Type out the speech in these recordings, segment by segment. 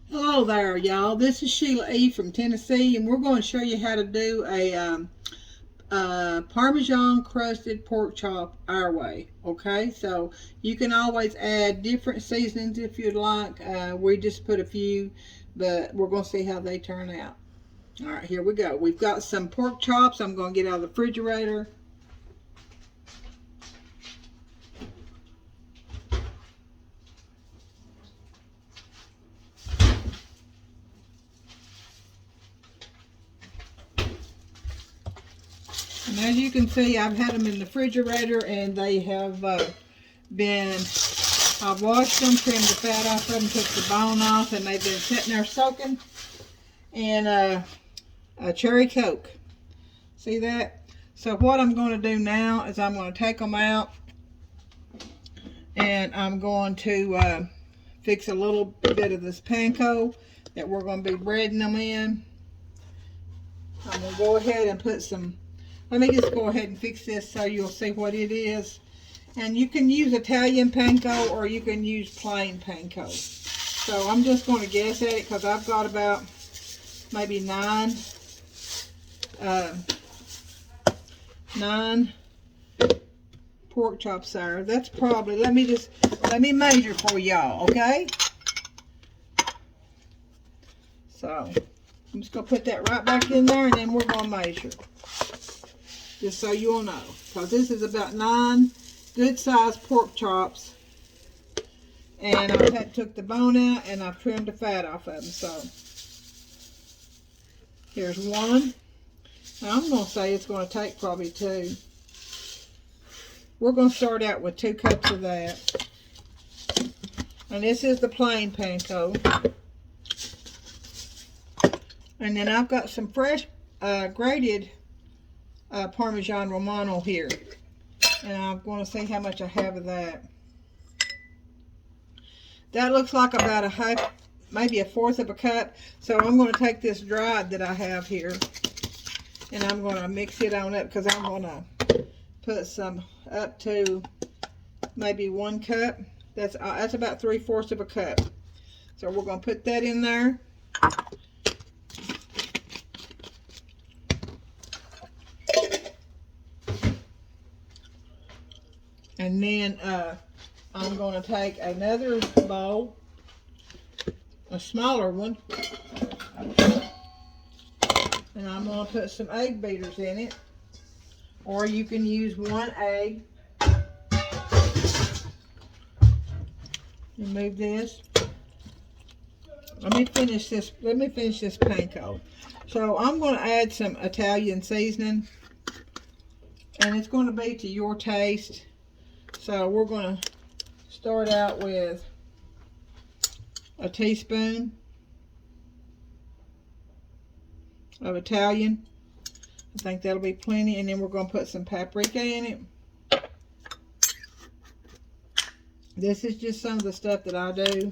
Hello there, y'all. This is Sheila E. from Tennessee, and we're going to show you how to do a Parmesan crusted pork chop our way. Okay, so you can always add different seasonings if you'd like. We just put a few, but we're going to see how they turn out. All right, here we go. We've got some pork chops. I'm going to get out of the refrigerator. And as you can see, I've had them in the refrigerator, and they have been, I washed them, trimmed the fat off of them, took the bone off, and they've been sitting there soaking in a cherry Coke. See that? So what I'm going to do now is I'm going to take them out, and I'm going to fix a little bit of this panko that we're going to be breading them in. I'm going to go ahead and put some, let me just go ahead and fix this so you'll see what it is. And you can use Italian panko or you can use plain panko. So I'm just going to guess at it because I've got about maybe nine pork chops there. That's probably, let me measure for y'all, okay? So I'm just going to put that right back in there, and then we're going to measure. Just so you'll know. Because this is about 9 good-sized pork chops. And I've took the bone out, and I've trimmed the fat off of them. So here's one. Now I'm going to say it's going to take probably 2. We're going to start out with 2 cups of that. And this is the plain panko. And then I've got some fresh grated Parmesan Romano here. And I'm going to see how much I have of that. That looks like about a half, maybe a fourth of a cup. So I'm going to take this dried that I have here, and I'm going to mix it on up because I'm going to put some up to maybe 1 cup. That's about 3/4 of a cup. So we're going to put that in there. And then I'm going to take another bowl, a smaller one, and I'm going to put some egg beaters in it. Or you can use 1 egg. Remove this. Let me finish this panko. So I'm going to add some Italian seasoning, and it's going to be to your taste. So we're going to start out with a teaspoon of Italian. I think that'll be plenty. And then we're going to put some paprika in it. This is just some of the stuff that I do.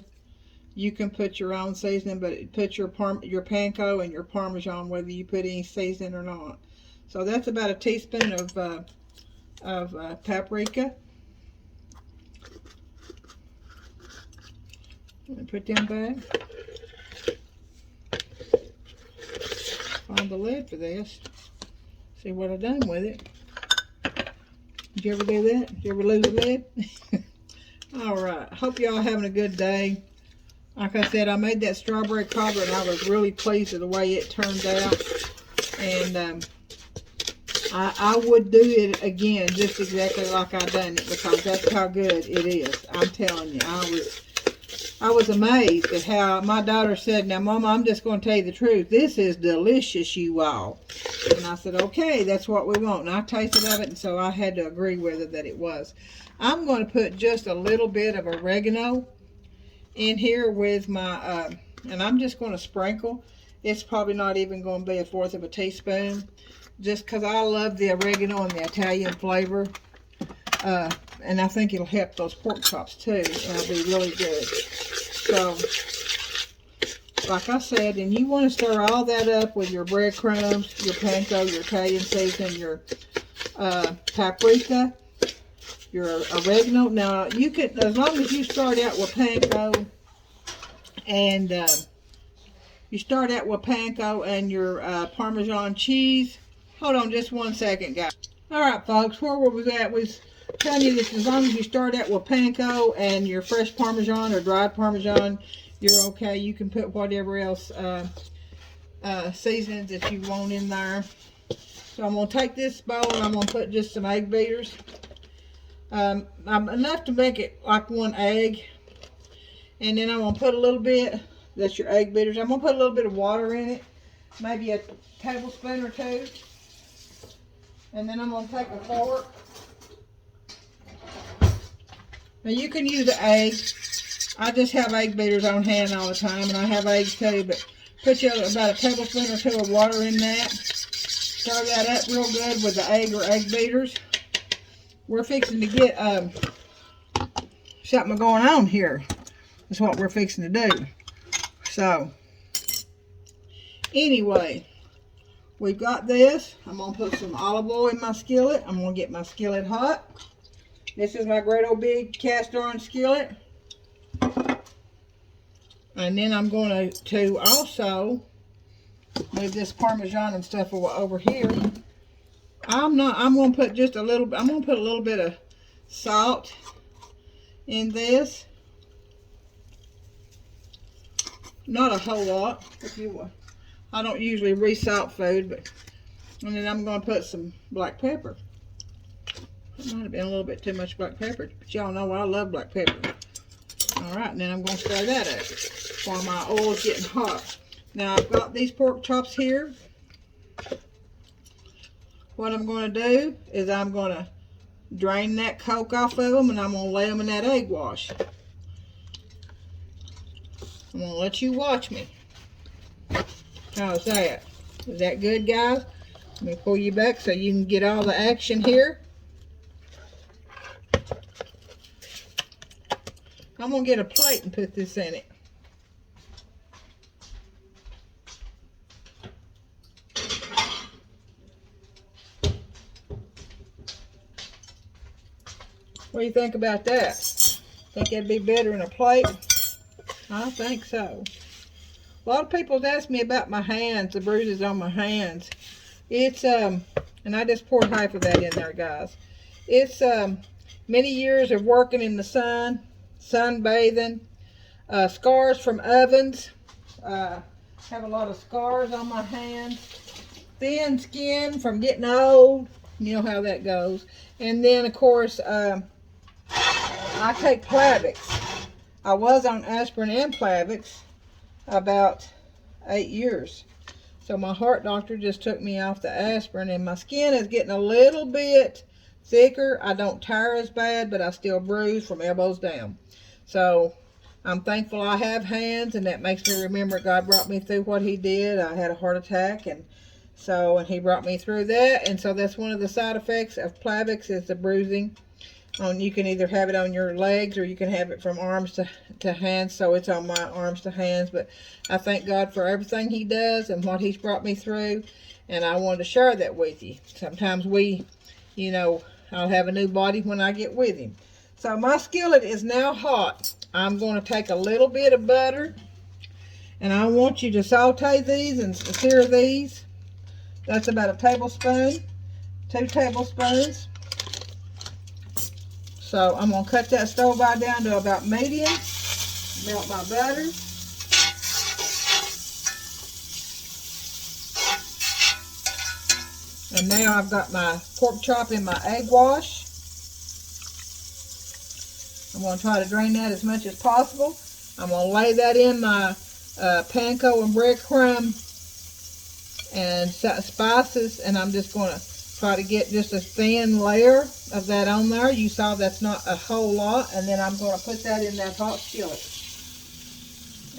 You can put your own seasoning, but put your panko and your Parmesan, whether you put any seasoning or not. So that's about a teaspoon of paprika. Let me put them back. Find the lid for this. See what I've done with it. Did you ever do that? Did you ever lose a lid? Alright. Hope y'all having a good day. Like I said, I made that strawberry cobbler, and I was really pleased with the way it turned out. And I would do it again just exactly like I done it, because that's how good it is. I'm telling you, I was amazed at how my daughter said, "Now, Mama, I'm just going to tell you the truth. This is delicious, you all." And I said, "Okay, that's what we want." And I tasted of it, and so I had to agree with her that it was. I'm going to put just a little bit of oregano in here with my, and I'm just going to sprinkle. It's probably not even going to be 1/4 of a teaspoon, just because I love the oregano and the Italian flavor. And I think it'll help those pork chops too. It'll be really good. So, like I said, and you want to stir all that up with your breadcrumbs, your panko, your Italian seasoning, your paprika, your oregano. Now, you can, as long as you start out with panko and You start out with panko and your Parmesan cheese. Hold on just 1 second, guys. All right, folks, where were we at? We was telling you that as long as you start out with panko and your fresh Parmesan or dried Parmesan, you're okay. You can put whatever else seasonings that you want in there. So I'm going to take this bowl and I'm going to put just some egg beaters. Enough to make it like 1 egg. And then I'm going to put a little bit, that's your egg beaters. I'm going to put a little bit of water in it. Maybe a tablespoon or 2. And then I'm going to take a fork. Now you can use the egg. I just have egg beaters on hand all the time, and I have eggs too, but put you about a tablespoon or 2 of water in that. Stir that up real good with the egg or egg beaters. We're fixing to get something going on here. That's what we're fixing to do. So, anyway, we've got this. I'm going to put some olive oil in my skillet. I'm going to get my skillet hot. This is my great old big cast iron skillet. And then I'm going to also move this Parmesan and stuff over here. I'm going to put just a little, I'm going to put a little bit of salt in this. Not a whole lot, if you will. I don't usually re-salt food, but, and then I'm going to put some black pepper. It might have been a little bit too much black pepper, but y'all know I love black pepper. All right, and then I'm going to stir that up while my oil is getting hot. Now I've got these pork chops here. What I'm going to do is I'm going to drain that coke off of them, and I'm going to lay them in that egg wash. I'm going to let you watch me. How's that? Is that good, guys? Let me pull you back so you can get all the action here. I'm going to get a plate and put this in it. What do you think about that? Think that'd be better in a plate? I think so. A lot of people ask me about my hands, the bruises on my hands. It's, and I just poured half of that in there, guys. It's many years of working in the sun, sunbathing, scars from ovens. Have a lot of scars on my hands. Thin skin from getting old. You know how that goes. And then, of course, I take Plavix. I was on aspirin and Plavix about 8 years. So my heart doctor just took me off the aspirin, and my skin is getting a little bit thicker. I don't tire as bad, but I still bruise from elbows down. So I'm thankful I have hands, and that makes me remember God brought me through what he did. I had a heart attack, and he brought me through that. And so that's one of the side effects of Plavix is the bruising. You can either have it on your legs or you can have it from arms to hands. So it's on my arms to hands. But I thank God for everything he does and what he's brought me through. And I wanted to share that with you. Sometimes I'll have a new body when I get with him. So my skillet is now hot. I'm going to take a little bit of butter. And I want you to saute these and sear these. That's about a tablespoon. 2 tablespoons. So I'm going to cut that stove by down to about medium. Melt my butter. And now I've got my pork chop in my egg wash. I'm going to try to drain that as much as possible. I'm going to lay that in my panko and breadcrumb and spices, and I'm just going to try to get just a thin layer of that on there. You saw that's not a whole lot. And then I'm going to put that in that hot skillet.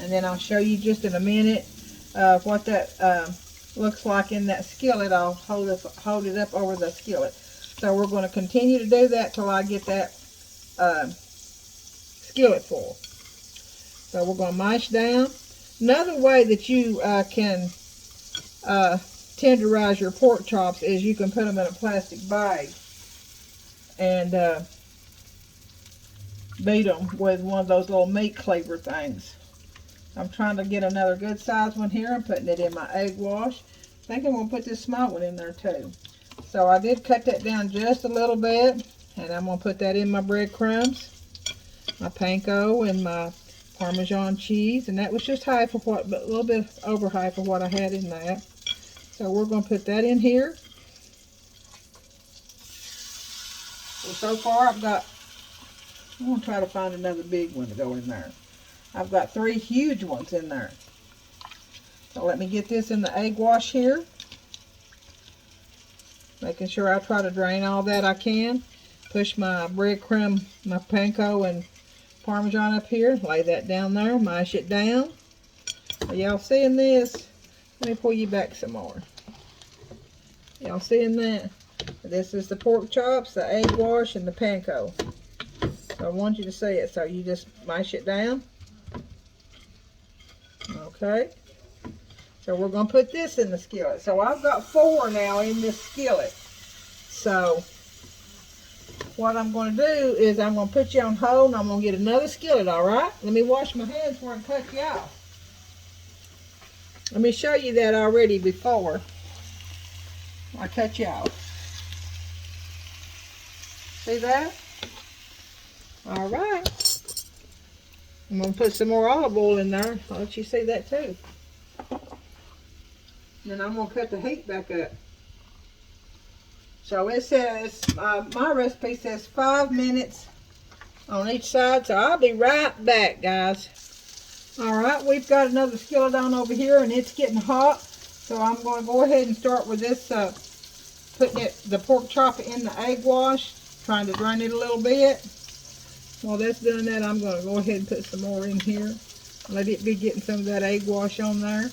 And then I'll show you just in a minute what that looks like in that skillet. I'll hold it up over the skillet. So we're going to continue to do that till I get that skillet full. So we're going to mash down. Another way that you can tenderize your pork chops is you can put them in a plastic bag and beat them with one of those little meat cleaver things. I'm trying to get another good size one here. I'm putting it in my egg wash. I think I'm going to put this small one in there too. So I did cut that down just a little bit. And I'm going to put that in my breadcrumbs, my panko, and my Parmesan cheese. And that was just half of what, but a little bit over half of what I had in that. So we're going to put that in here. Well, so far I'm going to try to find another big one to go in there. I've got 3 huge ones in there. So let me get this in the egg wash here. Making sure I try to drain all that I can. Push my breadcrumb, my panko and Parmesan up here. Lay that down there. Mash it down. Are y'all seeing this? Let me pull you back some more. Y'all seeing that? This is the pork chops, the egg wash, and the panko. So I want you to see it. So you just mash it down. Okay. So we're going to put this in the skillet. So I've got 4 now in this skillet. So what I'm going to do is I'm going to put you on hold and I'm going to get another skillet, all right? Let me wash my hands before I cut you off. Let me show you that already before I cut you off. See that? All right. I'm going to put some more olive oil in there. I'll let you see that too. Then I'm going to cut the heat back up. So it says, my recipe says 5 minutes on each side. So I'll be right back, guys. Alright, we've got another skillet on over here and it's getting hot. So I'm going to go ahead and start with this, putting the pork chop in the egg wash. Trying to drain it a little bit. While that's doing that, I'm going to go ahead and put some more in here. Let it be getting some of that egg wash on there.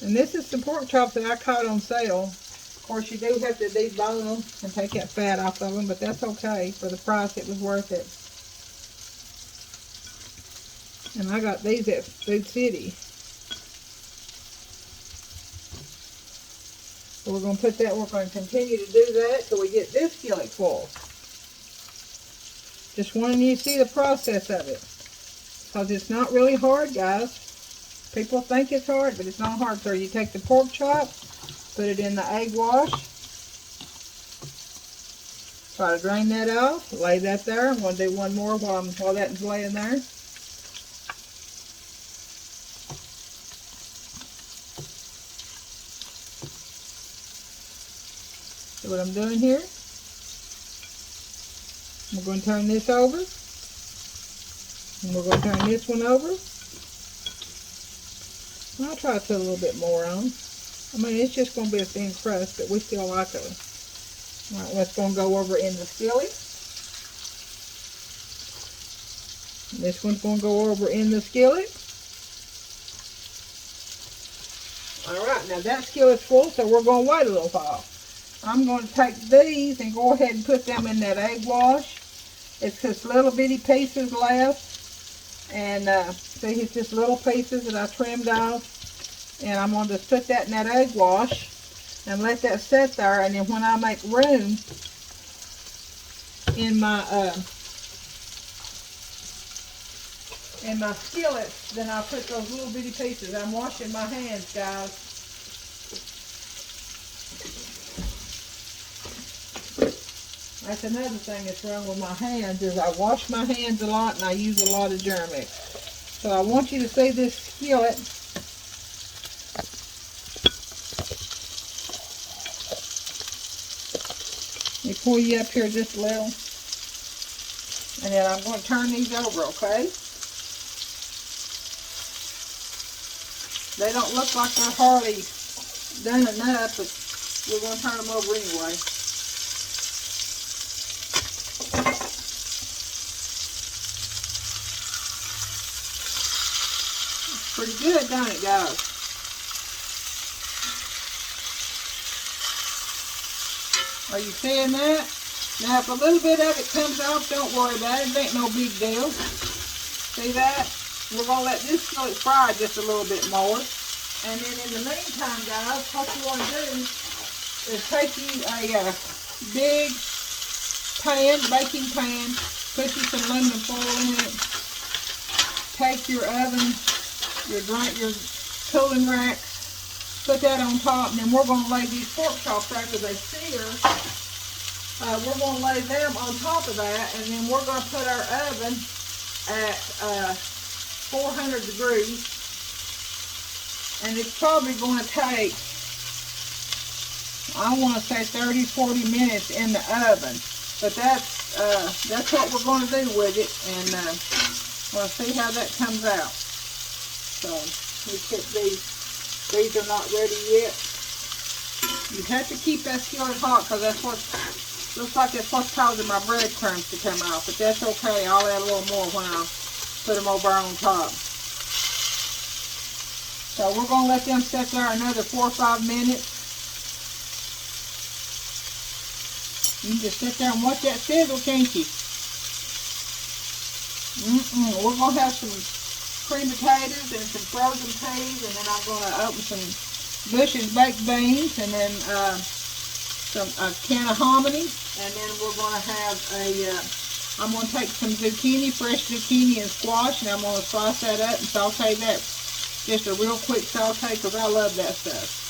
And this is some pork chops that I caught on sale. Of course, you do have to debone them and take that fat off of them, but that's okay. For the price, it was worth it. And I got these at Food City. So we're going to put that, we're going to continue to do that till we get this skillet full. Just wanting you to see the process of it. Because it's not really hard, guys. People think it's hard, but it's not hard. So you take the pork chop, put it in the egg wash. Try to drain that off. Lay that there. I'm going to do one more while that's laying there. See what I'm doing here? We're going to turn this over. And we're going to turn this one over. I'll try to put a little bit more on. I mean, it's just going to be a thin crust, but we still like it. All right, let's go and go over in the skillet. This one's going to go over in the skillet. All right, now that skillet's full, so we're going to wait a little while. I'm going to take these and go ahead and put them in that egg wash. It's just little bitty pieces left. And see, it's just little pieces that I trimmed off. And I'm going to just put that in that egg wash and let that sit there. And then when I make room in my skillet, then I'll put those little bitty pieces. I'm washing my hands, guys. That's another thing that's wrong with my hands is I wash my hands a lot and I use a lot of Germ-X. So I want you to see this skillet. Let me pull you up here just a little. And then I'm going to turn these over, okay? They don't look like they're hardly done enough, but we're going to turn them over anyway. Pretty good, don't it, guys? Are you seeing that? Now, if a little bit of it comes off, don't worry about it. It ain't no big deal. See that? We're going to let this skillet fry just a little bit more. And then in the meantime, guys, what you want to do is take you a big pan, baking pan, put you some aluminum foil in it. Take your oven your cooling rack. Put that on top, and then we're going to lay these pork chops after they sear. We're going to lay them on top of that, and then we're going to put our oven at 400 degrees. And it's probably going to take, I want to say 30, 40 minutes in the oven. But that's what we're going to do with it, and we'll see how that comes out. So we put these. These are not ready yet. You have to keep that skillet hot because that's what looks like that's what's causing my breadcrumbs to come out. But that's okay. I'll add a little more when I put them over on top. So we're going to let them sit there another 4 or 5 minutes. You can just sit there and watch that sizzle, can't you? We're going to have some cream potatoes and some frozen peas, and then I'm going to open some Bush's baked beans, and then a can of hominy, and then we're going to have I'm going to take some zucchini, fresh zucchini and squash, and I'm going to slice that up and saute that. Just a real quick saute because I love that stuff.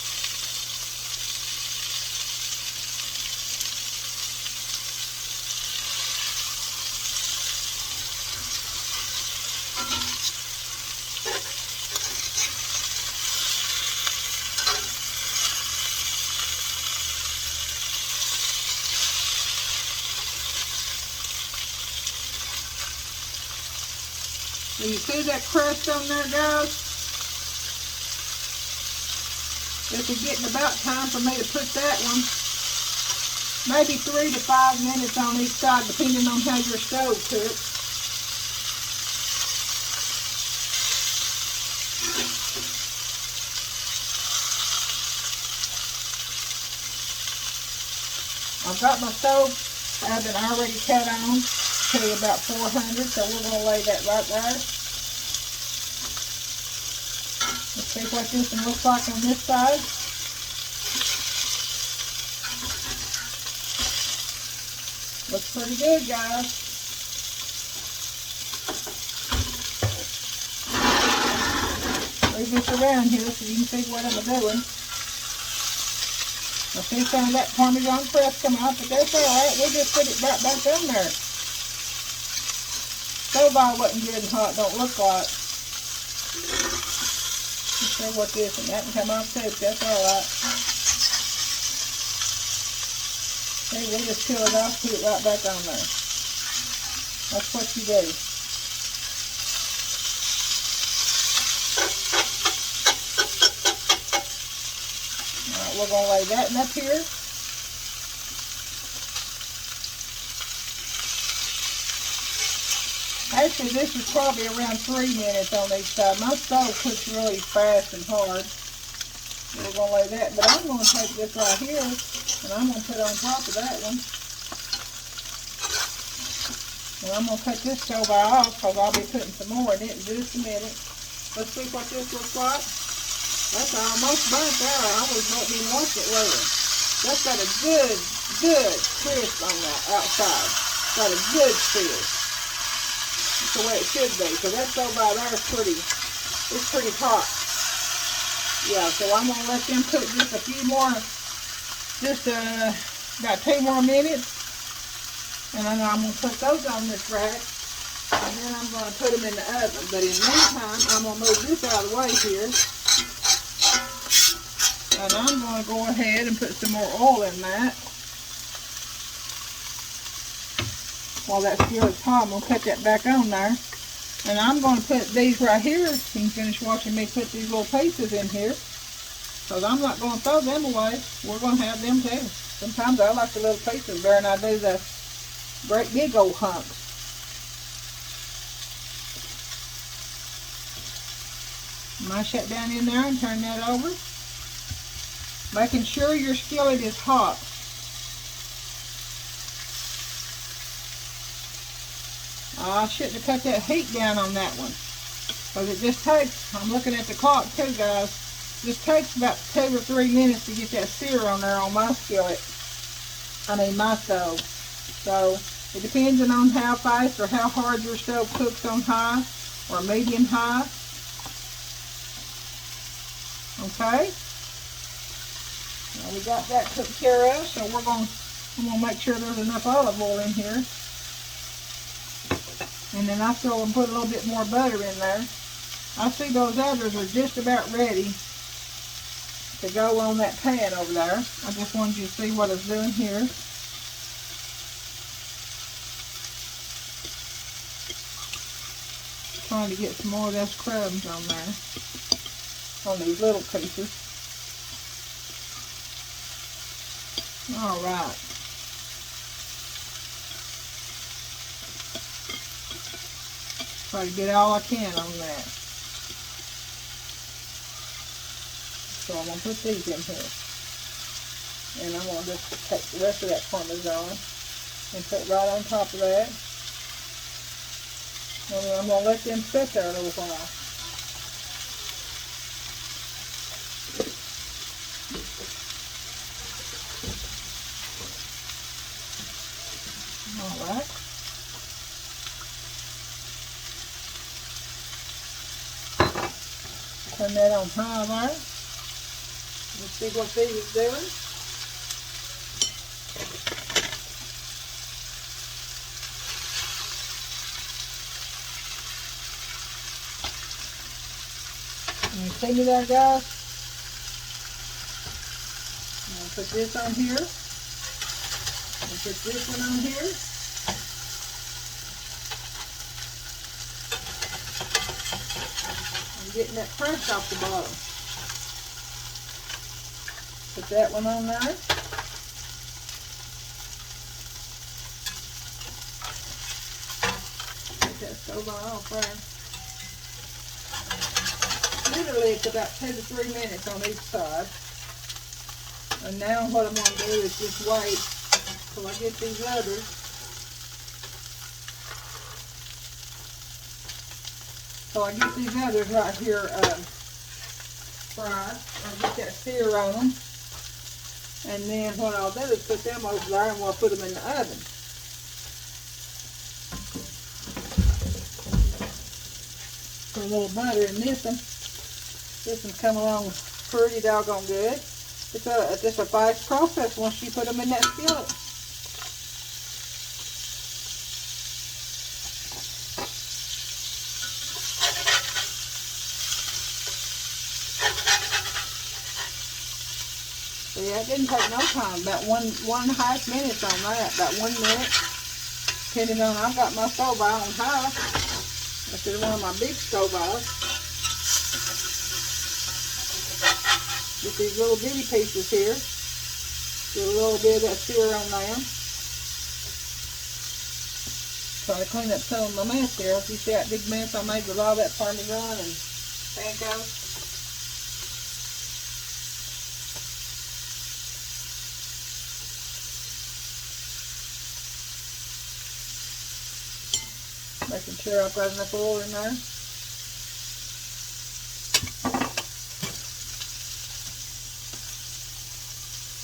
Do you see that crust on there, guys? This is getting about time for me to put that one. Maybe 3 to 5 minutes on each side, depending on how your stove cooks. I've got my stove oven already cut on to about 400, so we're going to lay that right there. Let's see what this one looks like on this side. Looks pretty good, guys. Move this around here so you can see what I'm doing. I see some of that Parmesan crust come out, but that's alright. We'll just put it right back on there. Stove eye wasn't good and hot, don't look like. Let's see what this and that can come off too, that's alright. Okay, we'll just peel it off, put it right back on there. That's what you do. Alright, we're going to lay that up here. Actually, this is probably around 3 minutes on each side. My stove cooks really fast and hard. We're going to lay that, but I'm going to take this right here, and I'm going to put it on top of that one. And I'm going to cut this stove off, because I'll be putting some more in it in just a minute. Let's see what this looks like. That's almost burnt there. I was letting me watch it later. That's got a good crisp on that outside. Got a good fizz. That's the way it should be. So that stove right there is pretty hot. Yeah, so I'm going to let them cook just a few more, about 2 more minutes. And then I'm going to put those on this rack. And then I'm going to put them in the oven. But in the meantime, I'm going to move this out of the way here. And I'm going to go ahead and put some more oil in that. While that skillet's hot, I'm going to cut that back on there. And I'm going to put these right here. You can finish watching me put these little pieces in here. Because I'm not going to throw them away. We're going to have them too. Sometimes I like the little pieces better than I do the great big old hunks. Mash that down in there and turn that over. Making sure your skillet is hot. I shouldn't have cut that heat down on that one. Because it just takes, I'm looking at the clock too, guys. It just takes about 2 or 3 minutes to get that sear on there on my skillet. My stove. So, it depends on how fast or how hard your stove cooks on high or medium high. Okay. Now we got that took care of, so I'm gonna make sure there's enough olive oil in here. And then I still gonna put a little bit more butter in there. I see those others are just about ready to go on that pan over there. I just wanted you to see what I was doing here. Trying to get some more of those crumbs on there, on these little pieces. All right. Try to get all I can on that. So I'm going to put these in here. And I'm going to just take the rest of that Parmesan and put it right on top of that. And then I'm going to let them sit there a little while. All right. Turn that on high there. Let's see what these is doing. You see me there, guys? I'm going to put this on here. I'll put this one on here. I'm getting that crunch off the bottom. Put that one on there. Put that stove on off there. Literally, it's about 2 to 3 minutes on each side. And now what I'm going to do is just wait till I get these others. So I get these others right here fried. I'll get that sear on them. And then what I'll do is put them over there and we'll put them in the oven. Put a little butter in this one. This one's come along pretty doggone good. It's just a fast process once you put them in that skillet. So yeah, it didn't take no time. About one and a half minutes on that. About 1 minute. Depending on, I've got my stove on high. This is one of my big stove eyes. Get these little bitty pieces here. Get a little bit of that sear on them. Try to clean up some of my mess here. You see that big mess I made with all that Parmesan and panko? Making sure I've got enough oil in there.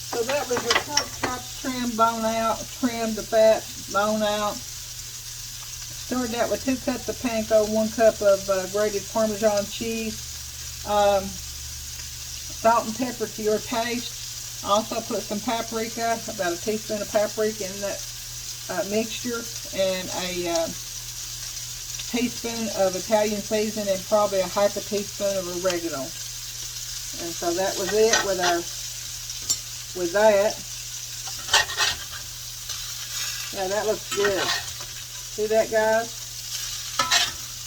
So that was your pork chops trimmed, bone out, trimmed the fat, bone out. Stirred that with 2 cups of panko, 1 cup of grated Parmesan cheese. Salt and pepper to your taste. Also put some paprika, about a teaspoon of paprika in that mixture, and a teaspoon of Italian seasoning and probably a half a teaspoon of oregano. And so that was it with that. Yeah, that looks good. See that, guys?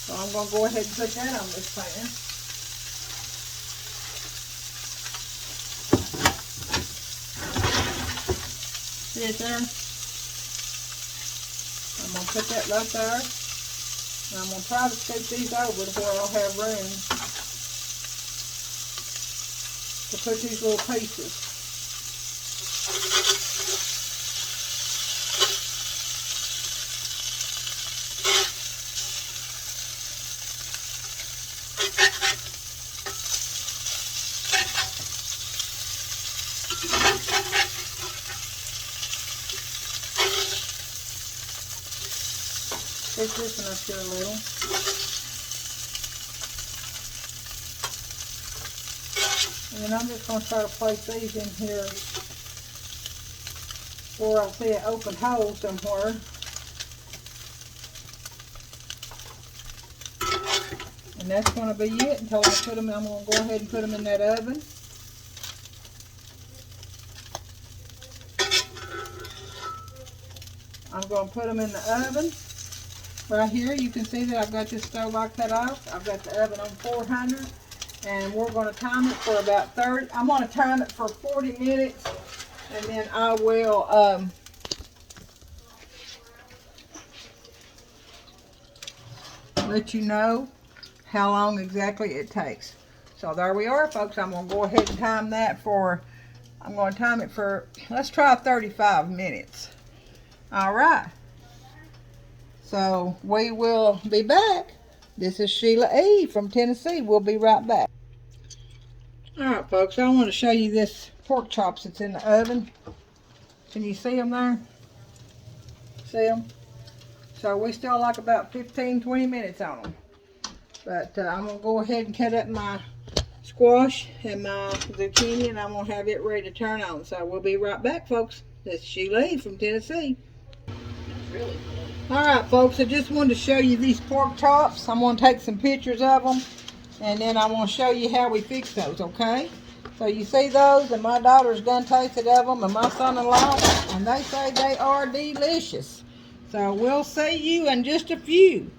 So I'm going to go ahead and put that on this pan. See it there? I'm going to put that right there. And I'm going to try to scoop these over to where I'll have room to put these little pieces. Take this one up here a little. And then I'm just going to try to place these in here where I see an open hole somewhere. And that's going to be it until I put them. I'm going to go ahead and put them in that oven. I'm going to put them in the oven. Right here, you can see that I've got this stove I cut off. I've got the oven on 400. And we're going to time it for about 30. I'm going to time it for 40 minutes. And then I will let you know how long exactly it takes. So there we are, folks. I'm going to go ahead and time that for, I'm going to time it for, let's try 35 minutes. All right. So we will be back. This is Sheila E. from Tennessee. We'll be right back. All right, folks. I want to show you this pork chops that's in the oven. Can you see them there? See them? So we still like about 15-20 minutes on them. But I'm going to go ahead and cut up my squash and my zucchini, and I'm going to have it ready to turn on. So we'll be right back, folks. This is Sheila E. from Tennessee. Really? Alright, folks, I just wanted to show you these pork chops. I'm going to take some pictures of them, and then I'm going to show you how we fix those, okay? So you see those, and my daughter's done tasted of them, and my son-in-law, and they say they are delicious. So we'll see you in just a few.